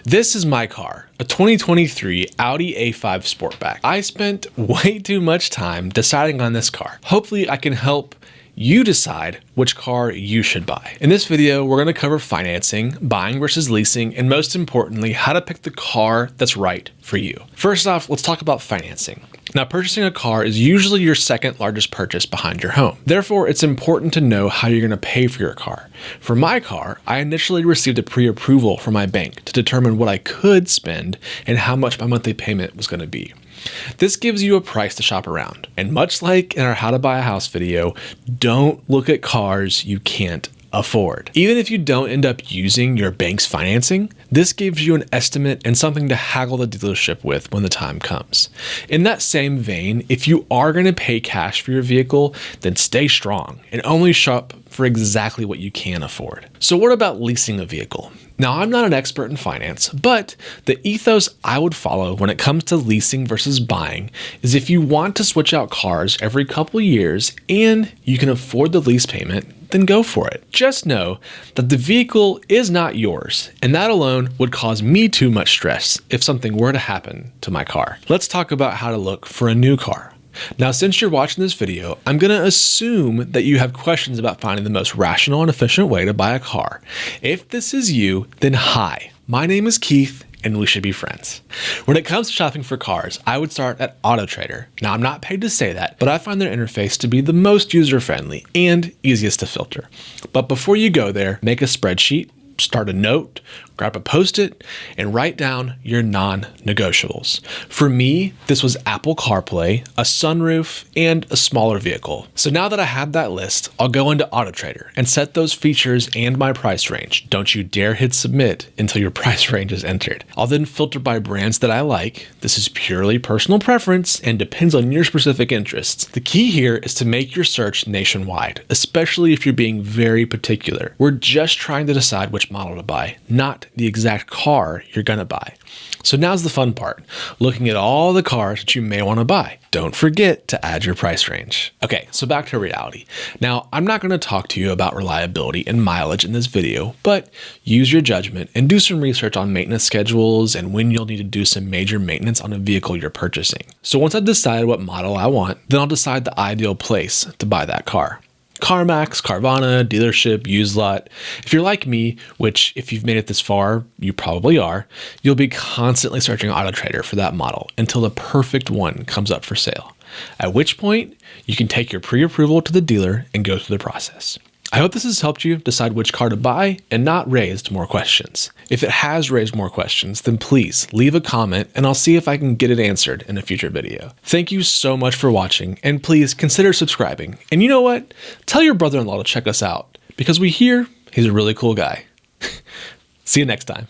This is my car, a 2023 Audi A5 Sportback. I spent way too much time deciding on this car. Hopefully I can help you decide which car you should buy. In this video, we're going to cover financing, buying versus leasing, and most importantly, how to pick the car that's right for you. First off, let's talk about financing. Now, purchasing a car is usually your second largest purchase behind your home. Therefore, it's important to know how you're going to pay for your car. For my car, I initially received a pre-approval from my bank to determine what I could spend and how much my monthly payment was going to be. This gives you a price to shop around. And much like in our How to Buy a House video, don't look at cars you can't afford. Even if you don't end up using your bank's financing, this gives you an estimate and something to haggle the dealership with when the time comes. In that same vein, if you are going to pay cash for your vehicle, then stay strong and only shop for exactly what you can afford. So what about leasing a vehicle? Now, I'm not an expert in finance, but the ethos I would follow when it comes to leasing versus buying is if you want to switch out cars every couple years and you can afford the lease payment, then go for it. Just know that the vehicle is not yours, and that alone would cause me too much stress if something were to happen to my car. Let's talk about how to look for a new car. Now, since you're watching this video, I'm going to assume that you have questions about finding the most rational and efficient way to buy a car. If this is you, then hi, my name is Keith, and we should be friends. When it comes to shopping for cars, I would start at AutoTrader. Now, I'm not paid to say that, but I find their interface to be the most user-friendly and easiest to filter. But before you go there, make a spreadsheet, start a note, grab a Post-it, and write down your non-negotiables. For me, this was Apple CarPlay, a sunroof, and a smaller vehicle. So now that I have that list, I'll go into AutoTrader and set those features and my price range. Don't you dare hit submit until your price range is entered. I'll then filter by brands that I like. This is purely personal preference and depends on your specific interests. The key here is to make your search nationwide, especially if you're being very particular. We're just trying to decide which model to buy, not the exact car you're gonna buy. So now's the fun part, looking at all the cars that you may want to buy. Don't forget to add your price range. Okay, so back to reality. Now, I'm not going to talk to you about reliability and mileage in this video, but use your judgment and do some research on maintenance schedules and when you'll need to do some major maintenance on a vehicle you're purchasing. So once I've decided what model I want, then I'll decide the ideal place to buy that car. CarMax, Carvana, dealership, used lot. If you're like me, which if you've made it this far, you probably are, you'll be constantly searching AutoTrader for that model until the perfect one comes up for sale. At which point, you can take your pre-approval to the dealer and go through the process. I hope this has helped you decide which car to buy and not raised more questions. If it has raised more questions, then please leave a comment and I'll see if I can get it answered in a future video. Thank you so much for watching, and please consider subscribing. And you know what? Tell your brother-in-law to check us out because we hear he's a really cool guy. See you next time.